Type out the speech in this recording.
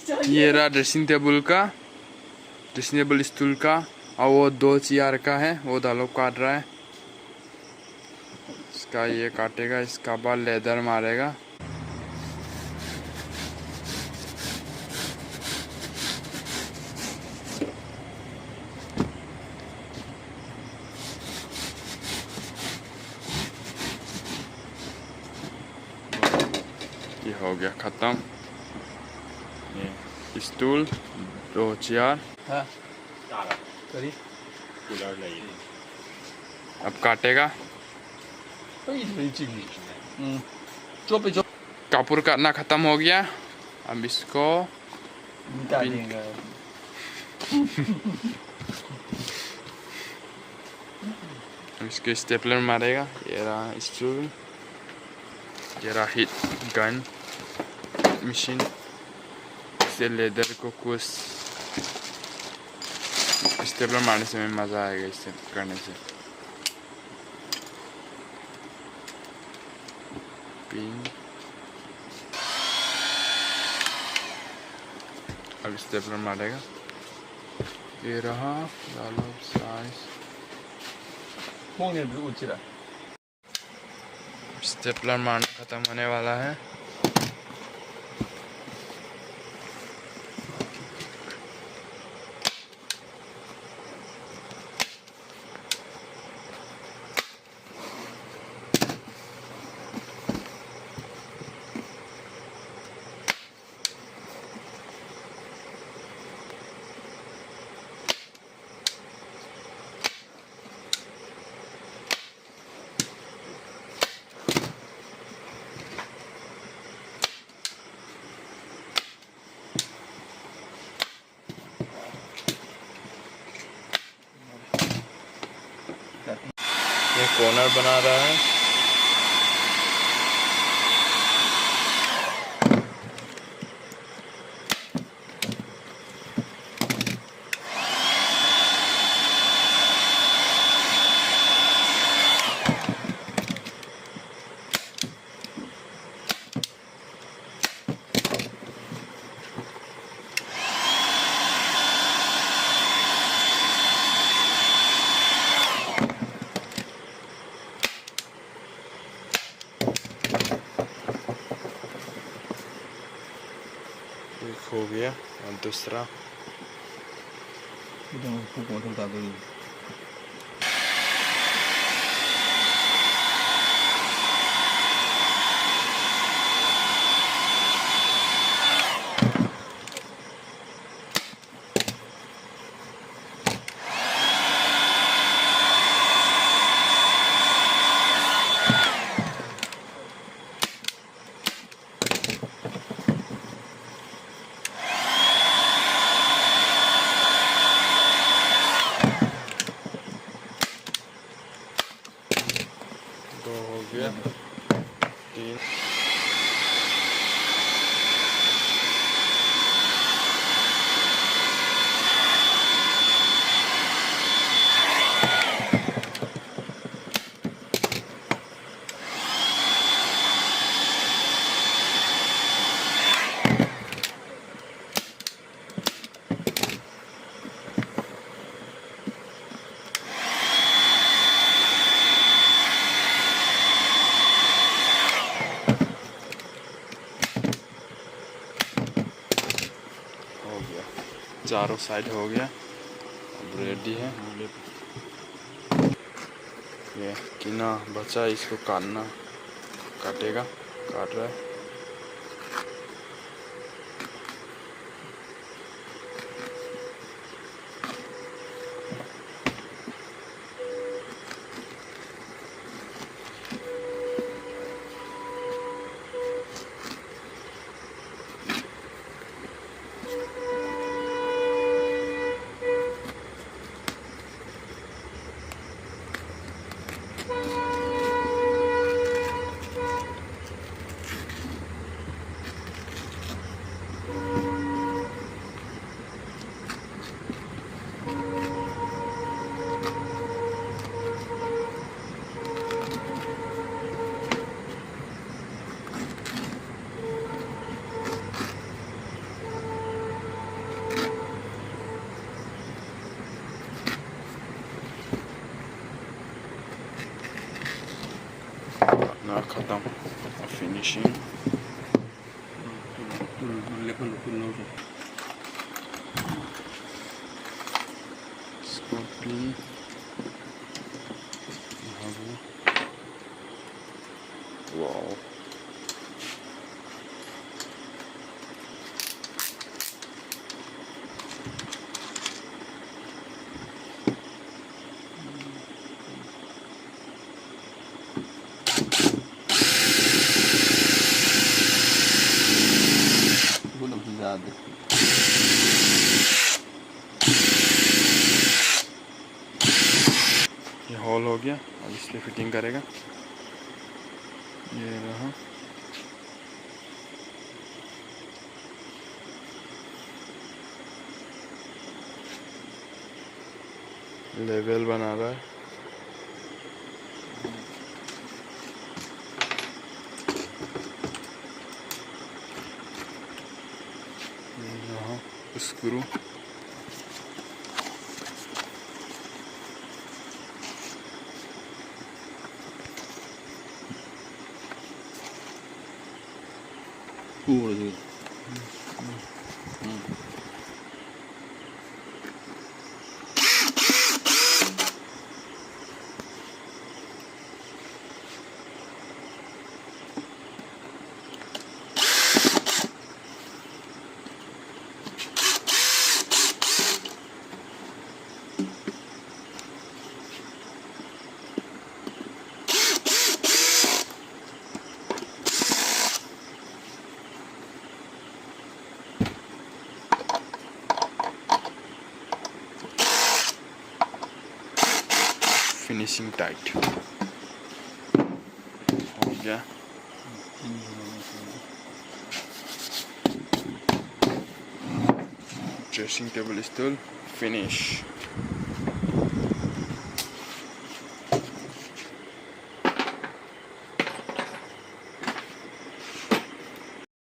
ये रहा dressing table stool का, और वो 2 चेयर का है, वो दालों काट रहा है। इसका ये काटेगा, इसका बाद लेदर मारेगा। ये हो गया खत्म। ये स्टूल 2 चेयर। अब काटेगा। कापूर काटना खत्म हो गया। अब इसको इसके स्टेपलर मारेगा। ये रहा स्टूल, ये रहा हीट गन मशीन। इससे लेदर को कुछ स्टेपलर मारने से मज़ा आएगा, इससे करने से। पिन अब स्टेपलर मारेगा। ये रहा डालो साइज। स्टेपलर मारना खत्म होने वाला है। ये कॉर्नर बना रहा है। एक हो गया और दूसरा हो गया 3। चारों साइड हो गया, अब रेडी है। ये किना बचा, इसको काटेगा, काट रहा है। खत्म फिनिशिंग वाओ ये हॉल हो गया अब इसलिए फिटिंग करेगा ये रहा लेवल बना रहा है यहाँ स्क्रू फिनिशिंग टाइट हो गया ड्रेसिंग टेबल स्टूल फिनिश